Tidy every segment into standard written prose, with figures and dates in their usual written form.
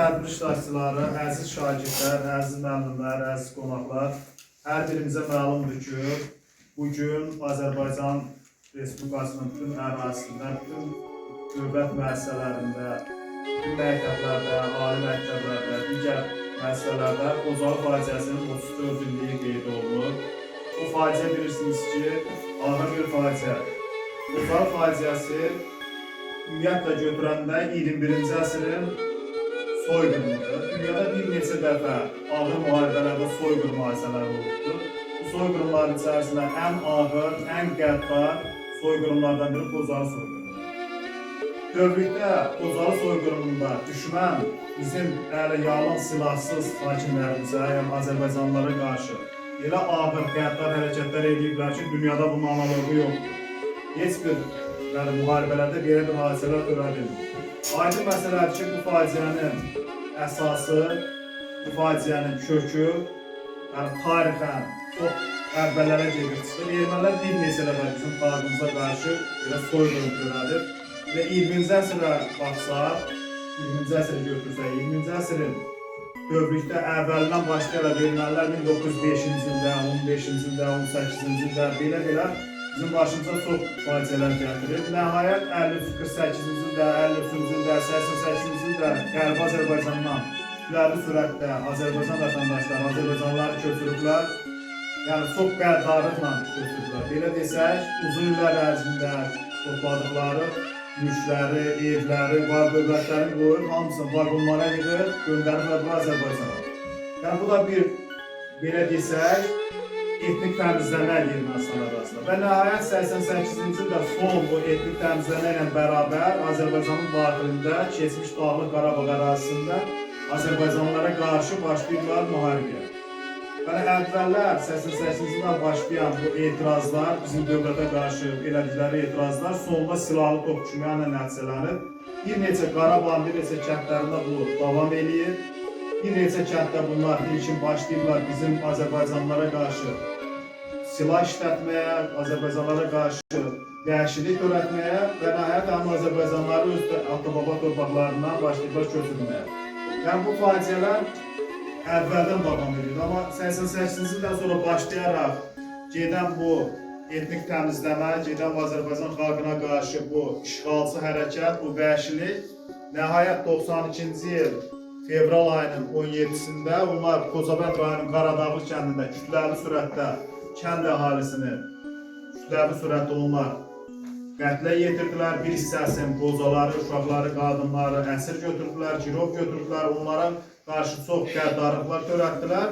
tədbir iştirakçıları, əziz şagirdlər, əziz müəllimlər, əziz qonaqlar, hər birimizə məlumdur ki, bugün Azərbaycan Respublikasının bütün ərazisində, bütün dövlət müəssisələrində, bütün məktəblərdə, ali məktəblərdə, digər müəssisələrdə Xocalı faciəsinin 34 illiyi qeyd olunur. Bu faciə bilirsiniz ki, ağır bir faciədir. Xocalı faciəsi ümumiyyətlə götürəndə 21-ci əsrin soyqırımıdır. Dünyada bir neçə dəfə ağır müharibələrdə soyqırım hadisələri olubdur. Bu soyqırımların içərisində ən ağır, ən qəddar soyqırımlardan biri Xocalı soyqırımıdır. Dövrükdə Xocalı soyqırımında düşmən bizim yalın silahsız hakimlərimizə, yəni Azərbaycanlılara qarşı elə ağır, qəddar hərəkətlər ediblər ki, dünyada bunun analogu yoxdur. Heç bir müharibələrdə belə bir hadisələr törədilmir. Aydın məsələdir ki, bu faciənin əsası, bu faciənin kökü, tarixən çox əvvəllərə gedir çıxır. Ermənilər bir neçə dəfə bizim xalqımıza qarşı belə soyqırım törədir. Və 20-ci əsrə baxsaq, 20-ci əsrə götürsək, 20-ci əsrin dövrükdə əvvəlindən başlayaraq ermənilər 1905-ci ildə, 15-ci ildə, 18-ci ildə belə bizim başımıza çox faciələr gətirir. Nəhayət 48-ci ildə, 53-cü ildə, 88-ci ildə Qərbi Azərbaycandan kütləvi sürətdə Azərbaycan vətəndaşları, Azərbaycanlıları köçürüblər. Yəni çox qəddarlıqla köçürüblər. Belə desək, uzun illər ərzində topladıqları mülkləri, evləri, var-dövlətlərini qoyub, hamısını vaqonlara gedir, göndəriblər Azərbaycana. Yəni bu da bir, belə desək, etnik təmizləmə Ermənistan arasında. Və nəhayət 88-ci ildə son bu etnik təmizləmə ilə bərabər Azərbaycanın daxilində, keçmiş Dağlıq Qarabağ ərazisində Azərbaycanlılara qarşı başlayıblar müharibəyə. Yəni əvvəllər 88-ci ildən başlayan bu etirazlar, bizim dövlətə qarşı elədikləri etirazlar sonunda silahlı toqquşmayla nəticələnir. Bir neçə Qarabağın bir neçə kəndlərində bu davam eləyir. Bir neçə kənddə bunlar ilkin başlayıblar bizim Azərbaycanlılara qarşı silah işlətməyə, Azərbaycanlılara qarşı vəhşilik törətməyə və nəhayət həm Azərbaycanlıları öz ata-baba torpaqlarından başlayıblar köçürməyə. Yəni bu faciələr əvvəldən davam edir, amma 88-ci ildən sonra başlayaraq gedən bu etnik təmizləmə, gedən Azərbaycan xalqına qarşı bu işğalçı hərəkət, bu vəhşilik nəhayət 92-ci il fevral ayının 17-sində onlar Xocabənd rayonunun Qaradağlı kəndində kütləvi sürətdə kənd əhalisini kütləvi sürətdə onlar qətlə yetirdilər. Bir hissəsini qozaları, uşaqları, qadınları əsir götürdülər, girov götürdülər, onlara qarşı çox qəddarlıqlar törətdilər.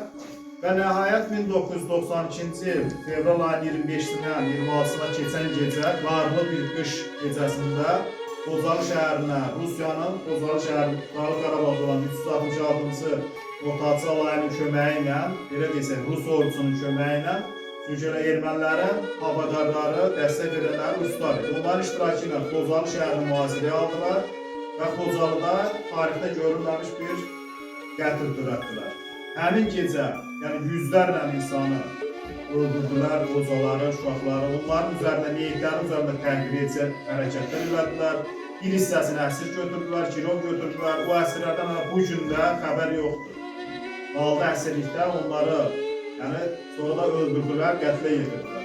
Və nəhayət 1992-ci il fevral ayının 25-dən 26-sına keçən gecə, qarlı bir qış gecəsində Xocalı şəhərinə, Rusiyanın Xocalı şəhərinin Dağlıq Qarabağda olan 366-cı Motaçı alayının köməyi ilə, belə desək, Rus ordusunun köməyi ilə, çünki ermənilərin havadarları, dəstək edənləri ruslar idi. Onların iştirakı ilə Xocalı şəhərini mühasirəyə aldılar və Xocalıda tarixdə görülməmiş bir qətl törətdilər. Həmin gecə, yəni yüzlərlə insanı öldürdülər, qocaları, uşaqları, onların üzərində, meyitlərin üzərində təqdir hərəkətlər elədilər. Bir hissəsini əsir götürdülər, girov götürdülər. Bu əsirlərdən bu gündə xəbər yoxdur. Qaldı əsirlikdə onları, sonra da öldürdülər, qətlə yetirdilər.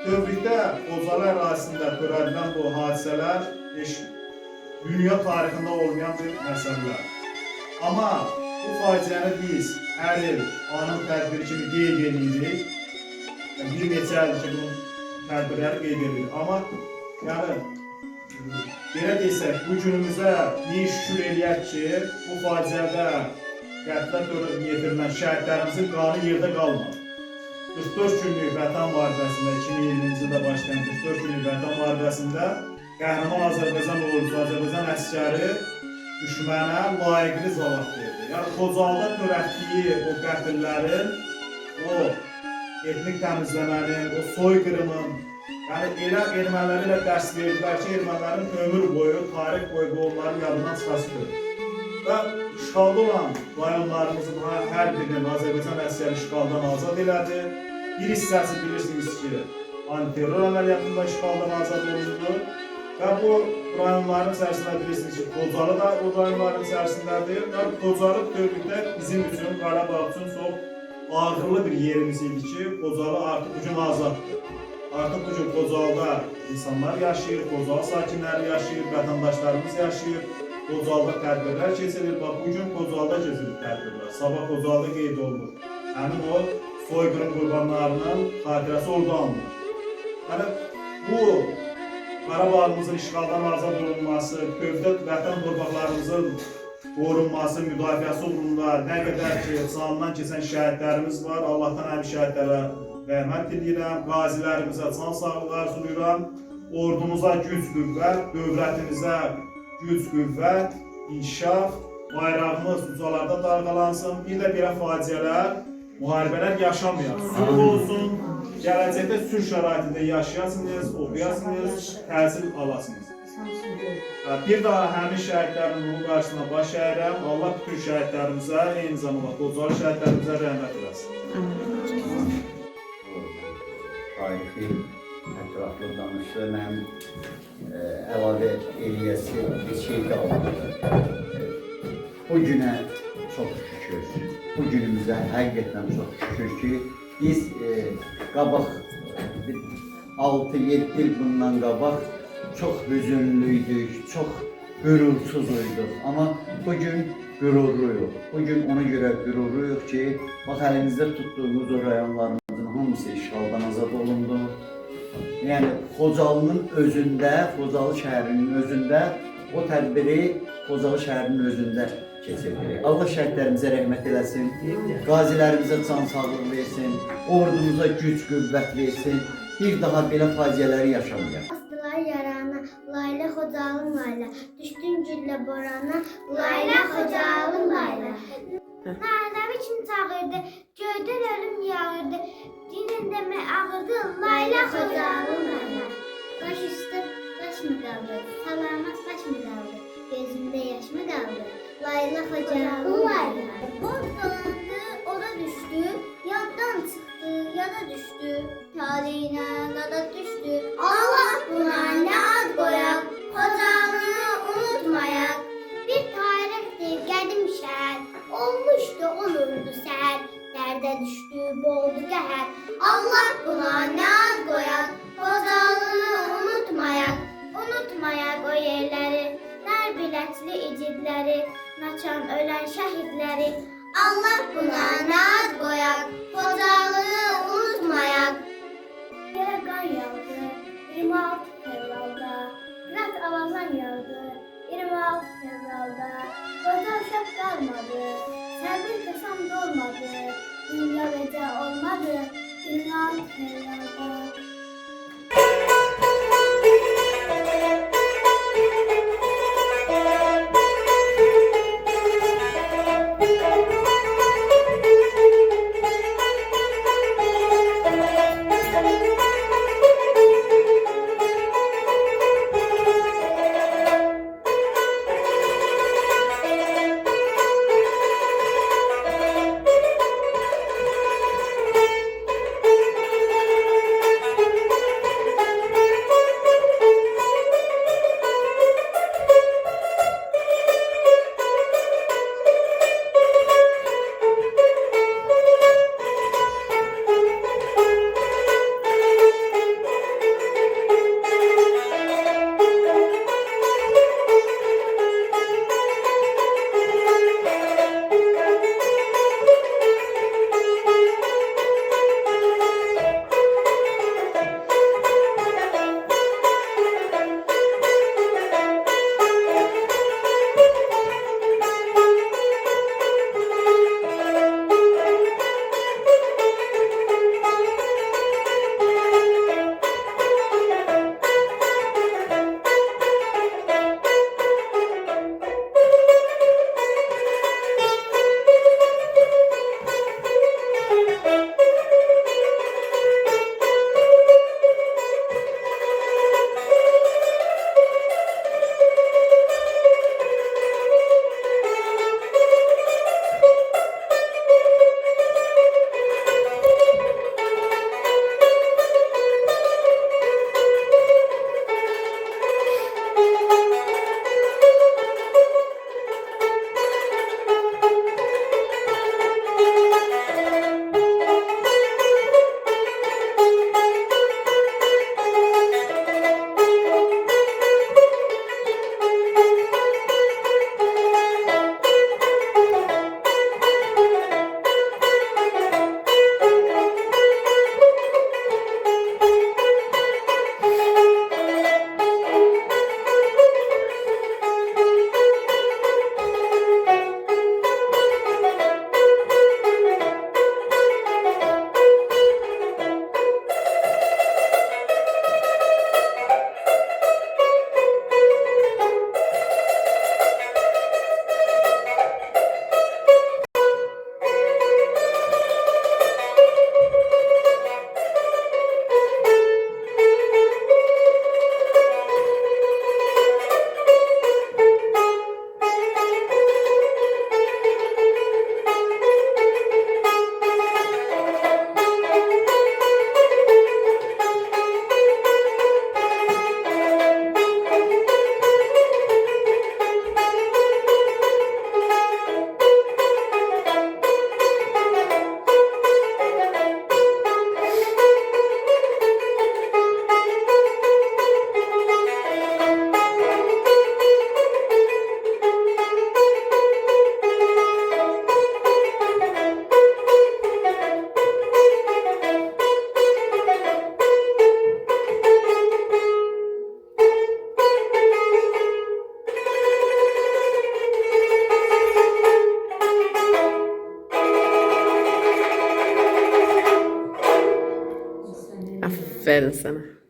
Dövrükdə Xocalı ərazisində törədilən bu hadisələr dünya tarixində olmayan bir məsələlər. Amma bu faciəni biz hər il anın tədbiri kimi qeyd edirik. Bir neçə ildir ki, bunun tədbirləri qeyd edilir. Amma, belə desək, bu günümüzə bir şükür eləyək ki, bu faciədə qətlə yetirilən şəhidlərimizin qanı yerdə qalmadı. 44 günlük vətən müharibəsində, 2020-ci ildə başlayan 44 günlük vətən müharibəsində qəhrəman Azərbaycan ordusu, Azərbaycan əskəri düşmənə layiqli cavab verdi. Yəni, Xocalıda törətdiyi o qətillərin, o etnik təmizləmənin, o soyqırımın, elə erməniləri ilə dərs verdilər ki, ermənilərin ömür boyu, tarix boyu onların yadından çıxasıdır. Və işğalda olan rayonlarımızın hər birinin Azərbaycan əsgəri işğaldan azad elədi. Bir hissəsi bilirsiniz ki, antiterror əməliyyatında işğaldan azad olundu. Və bu rayonların içərisində bilirsiniz ki, Qocalı da o rayonların içərisindədir. Qocalı bütövlükdə bizim üçün, Qarabağ üçün çox ağırlı bir yerimiz idi ki, Qocalı artıq bugün azaddır. Artıq bugün Qocalıda insanlar yaşayır, Qocalı sakinləri yaşayır, vətəndaşlarımız yaşayır. Qocalıda tədbirlər keçirir. Bax, bugün Qocalıda keçirir tədbirlər. Sabah Qocalıda qeyd olunur. Həmin o soyqırım qurbanlarının xatirəsi orada alınır. Yəni, bu Qarabağımızın işğaldan azad olunması, bütövlükdə vətən torpaqlarımızın qorunması, müdafiəsi uğrunda nə qədər ki, canından keçən şəhidlərimiz var. Allahdan həmin şəhidlərə rəhmət edirəm, qazilərimizə can sağlığı arzulayıram. Ordumuza güc qüvvət, dövlətimizə güc qüvvət, inkişaf, bayrağımız ucalarda dalğalansın. Bir də belə faciələr, müharibələr yaşamayaq. Sülh olsun, gələcəkdə sülh şəraitində yaşayasınız, oxuyasınız, təhsil alasınız. Bir daha həmin şəhidlərin ruhu qarşısına baş əyirəm. Allah bütün şəhidlərimizə, eyni zamanda Qocalı şəhidlərimizə rəhmət eləsin. Tarixi ətraflı danışdı. Mənim əlavə eləyəsi bir şey qalmadı. Bu günə çox şükür, bu günümüzə həqiqətən çox şükür ki, biz qabaq 6-7 il bundan qabaq çox hüzünlüydük, çox qürursuzuyduk. Amma bugün qürurluyuq. Bugün ona görə qürurluyuq ki, bax əlimizdə tutduğumuz o rayonlarımızın hamısı işğaldan azad olundu. Yəni Xocalının özündə, Xocalı şəhərinin özündə o tədbiri Xocalı şəhərinin özündə keçirdirik. Allah şəhidlərimizə rəhmət eləsin, qazilərimizə can sağlığı versin, ordumuza güc qüvvət versin, bir daha belə faciələri yaşamayaq. Astılar yarana, layla Xocalım layla, düşdün güllə borana, layla Xocalım layla. Nərəvi kim çağırdı, göydən ölüm yağırdı, dinin demə ağırdı, layla Xocalım layla. Baş üstə baş mı qaldı, salamat baş mı qaldı, gözümdə yaş mı qaldı, layla Xocalım layla. Borç dolandı, oda düşdü, yaddan çıxdı, yada düşdü, taleyinə nada düşdü. Allah buna nə ad qoyaq, Xocalını unutmayaq. Bir tarixdir qədim şəhər, olmuşdu onurdu səhər, dərdə düşdü, boğdu qəhər. Allah buna nə ad qoyaq, Xocalını unutmayaq. Unutmayaq o yerləri, nər bilətli icidləri, naçan ölən şəhidləri. Allah buna nə ad qoyaq, Xocalını unutmayaq. Yerə qan yağdı, 26 fevralda, qırat avazan yağdı, 26 fevralda. Qoca uşaq qalmadı, səbir qasam dolmadı, dünya vəcə olmadı, 26 fevralda. Aferin sana.